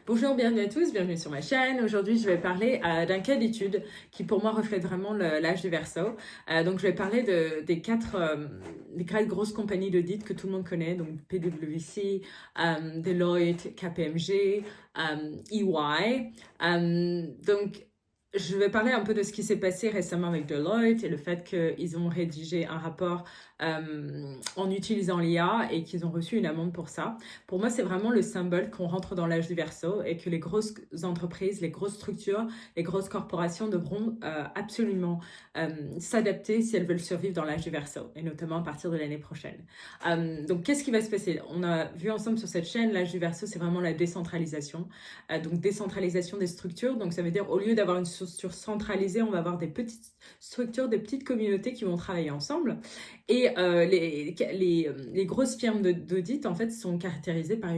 Bonjour, bienvenue à tous, bienvenue sur ma chaîne. Aujourd'hui, je vais parler d'un cas d'étude qui pour moi reflète vraiment l'âge du Verseau. Donc, je vais parler des quatre grosses compagnies d'audit que tout le monde connaît, donc PwC, Deloitte, KPMG, EY. Je vais parler un peu de ce qui s'est passé récemment avec Deloitte et le fait qu'ils ont rédigé un rapport en utilisant l'IA et qu'ils ont reçu une amende pour ça. Pour moi, c'est vraiment le symbole qu'on rentre dans l'âge du Verseau et que les grosses entreprises, les grosses structures, les grosses corporations devront absolument s'adapter si elles veulent survivre dans l'âge du Verseau, et notamment à partir de l'année prochaine. Donc, qu'est-ce qui va se passer? On a vu ensemble sur cette chaîne, l'âge du Verseau, c'est vraiment la décentralisation. Donc, décentralisation des structures. Donc, ça veut dire, au lieu d'avoir une structure centralisée, on va avoir des petites structures, des petites communautés qui vont travailler ensemble. Et les grosses firmes d'audit, en fait, sont caractérisées par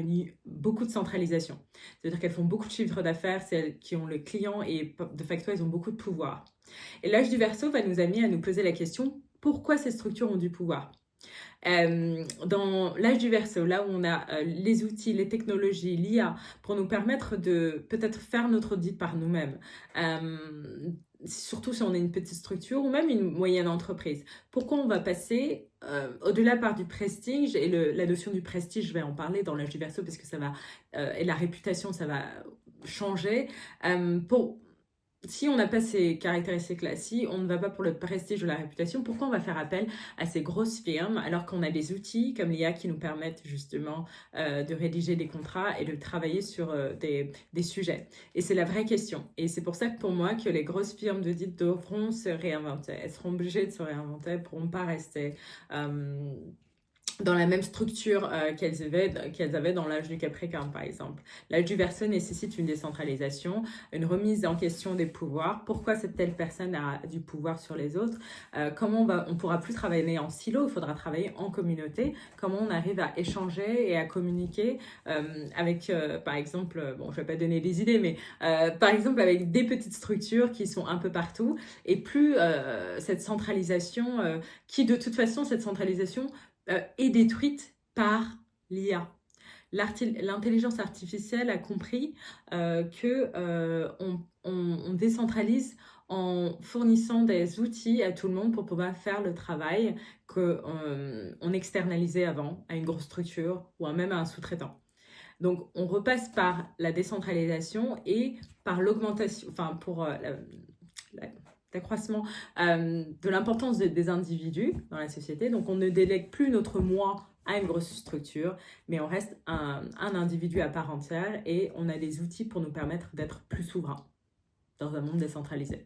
beaucoup de centralisation. C'est-à-dire qu'elles font beaucoup de chiffres d'affaires, c'est elles qui ont le client et de facto, elles ont beaucoup de pouvoir. Et l'âge du Verseau va nous amener à nous poser la question, pourquoi ces structures ont du pouvoir? Dans l'âge du Verseau, là où on a les outils, les technologies, l'IA, pour nous permettre de peut-être faire notre audit par nous-mêmes, surtout si on est une petite structure ou même une moyenne entreprise. Pourquoi on va passer au-delà par du prestige, et la notion du prestige, je vais en parler dans l'âge du Verseau parce que ça va, et la réputation, ça va changer, si on n'a pas ces caractéristiques-là, si on ne va pas pour le prestige ou la réputation, pourquoi on va faire appel à ces grosses firmes alors qu'on a des outils comme l'IA qui nous permettent justement de rédiger des contrats et de travailler sur des sujets? Et c'est la vraie question. Et c'est pour ça que pour moi, que les grosses firmes d'audit devront se réinventer. Elles seront obligées de se réinventer, elles ne pourront pas rester dans la même structure qu'elles avaient dans l'âge du Capricorne, par exemple. L'âge du Verseau nécessite une décentralisation, une remise en question des pouvoirs. Pourquoi cette telle personne a du pouvoir sur les autres? Comment on pourra plus travailler en silo, il faudra travailler en communauté. Comment on arrive à échanger et à communiquer avec, par exemple, bon, je vais pas donner des idées, mais par exemple avec des petites structures qui sont un peu partout, et plus cette centralisation, qui de toute façon, cette centralisation est détruite par l'IA. L'intelligence artificielle a compris on décentralise en fournissant des outils à tout le monde pour pouvoir faire le travail qu'on externalisait avant à une grosse structure ou même à un sous-traitant. Donc, on repasse par la décentralisation et par l'augmentation, enfin, pour l'accroissement de l'importance des individus dans la société. Donc, on ne délègue plus notre moi à une grosse structure, mais on reste un individu à part entière et on a des outils pour nous permettre d'être plus souverains dans un monde décentralisé.